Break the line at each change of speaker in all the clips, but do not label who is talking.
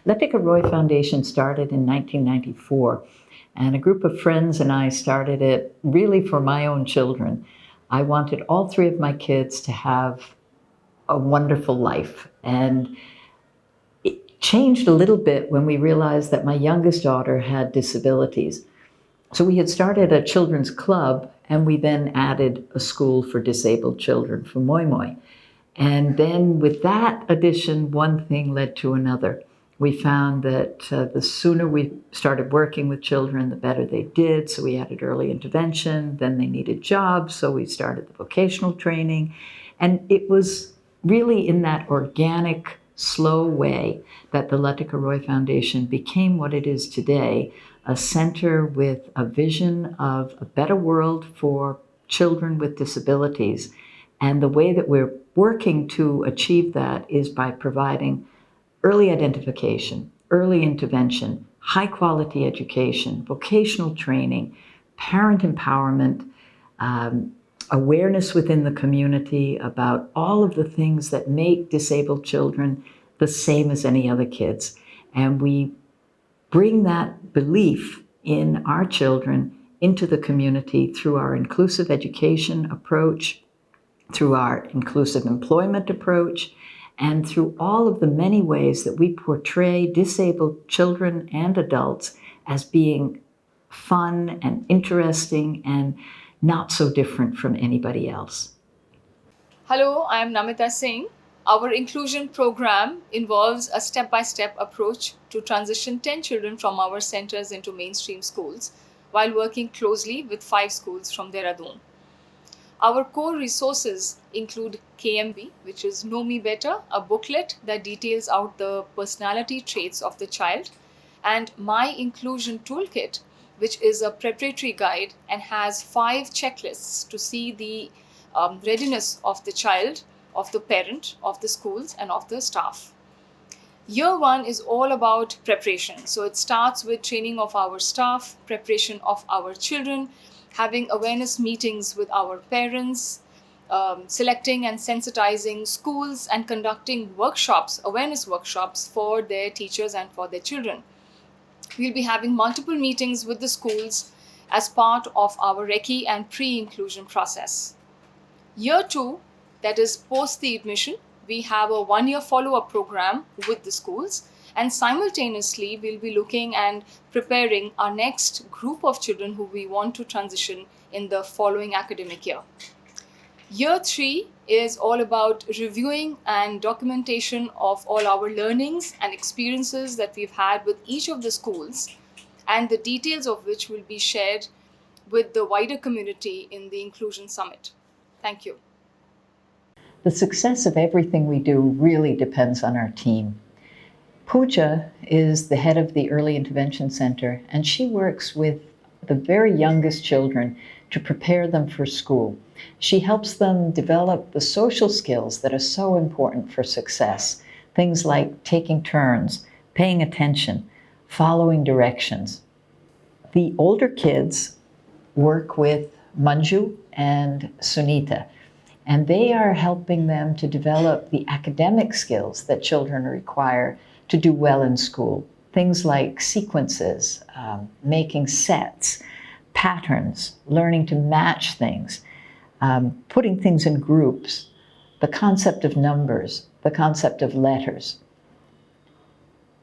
Latika Roy Foundation started in 1994, and a group of friends and I started it really for my own children. I wanted all three of my kids to have a wonderful life, and it changed a little bit when we realized that my youngest daughter had disabilities. So we had started a children's club, and we then added a school for disabled children for Moi Moi. And then with that addition, one thing led to another. We found that the sooner we started working with children, the better they did. So we added early intervention. Then they needed jobs, so we started the vocational training. And it was really in that organic, slow way that the Latika Roy Foundation became what it is today, a center with a vision of a better world for children with disabilities. And the way that we're working to achieve that is by providing early identification, early intervention, high quality education, vocational training, parent empowerment, awareness within the community about all of the things that make disabled children the same as any other kids. And we bring that belief in our children into the community through our inclusive education approach, through our inclusive employment approach, and through all of the many ways that we portray disabled children and adults as being fun and interesting and not so different from anybody else.
Hello, I am Namita Singh. Our inclusion program involves a step-by-step approach to transition 10 children from our centers into mainstream schools while working closely with 5 schools from Dehradun. Our core resources include KMB, which is Know Me Better, a booklet that details out the personality traits of the child, and My Inclusion Toolkit, which is a preparatory guide and has 5 checklists to see the readiness of the child, of the parent, of the schools, and of the staff. Year 1 is all about preparation. So it starts with training of our staff, preparation of our children, having awareness meetings with our parents, selecting and sensitizing schools, and conducting workshops, awareness workshops for their teachers and for their children. We'll be having multiple meetings with the schools as part of our recce and pre-inclusion process. Year 2, that is post the admission, we have a 1-year follow-up program with the schools, and simultaneously we'll be looking and preparing our next group of children who we want to transition in the following academic year. Year 3 is all about reviewing and documentation of all our learnings and experiences that we've had with each of the schools, and the details of which will be shared with the wider community in the Inclusion Summit. Thank you.
The success of everything we do really depends on our team. Pooja is the head of the Early Intervention Center, and she works with the very youngest children to prepare them for school. She helps them develop the social skills that are so important for success. Things like taking turns, paying attention, following directions. The older kids work with Manju and Sunita, and they are helping them to develop the academic skills that children require to do well in school. Things like sequences, making sets, patterns, learning to match things, putting things in groups, the concept of numbers, the concept of letters.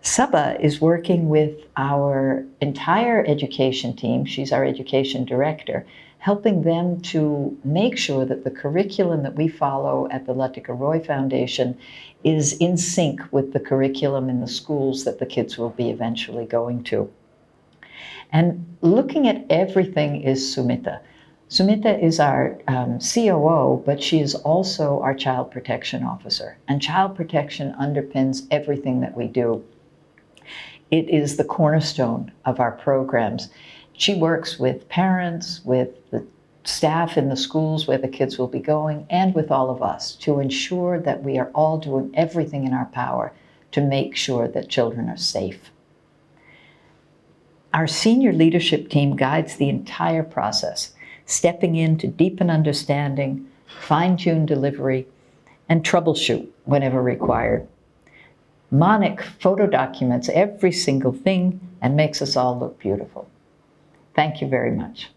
Sabha is working with our entire education team. She's our education director, helping them to make sure that the curriculum that we follow at the Latika Roy Foundation is in sync with the curriculum in the schools that the kids will be eventually going to. And looking at everything is Sumita. Sumita is our COO, but she is also our child protection officer. And child protection underpins everything that we do. It is the cornerstone of our programs. She works with parents, with the staff in the schools where the kids will be going, and with all of us to ensure that we are all doing everything in our power to make sure that children are safe. Our senior leadership team guides the entire process, stepping in to deepen understanding, fine-tune delivery, and troubleshoot whenever required. Monic photo documents every single thing and makes us all look beautiful. Thank you very much.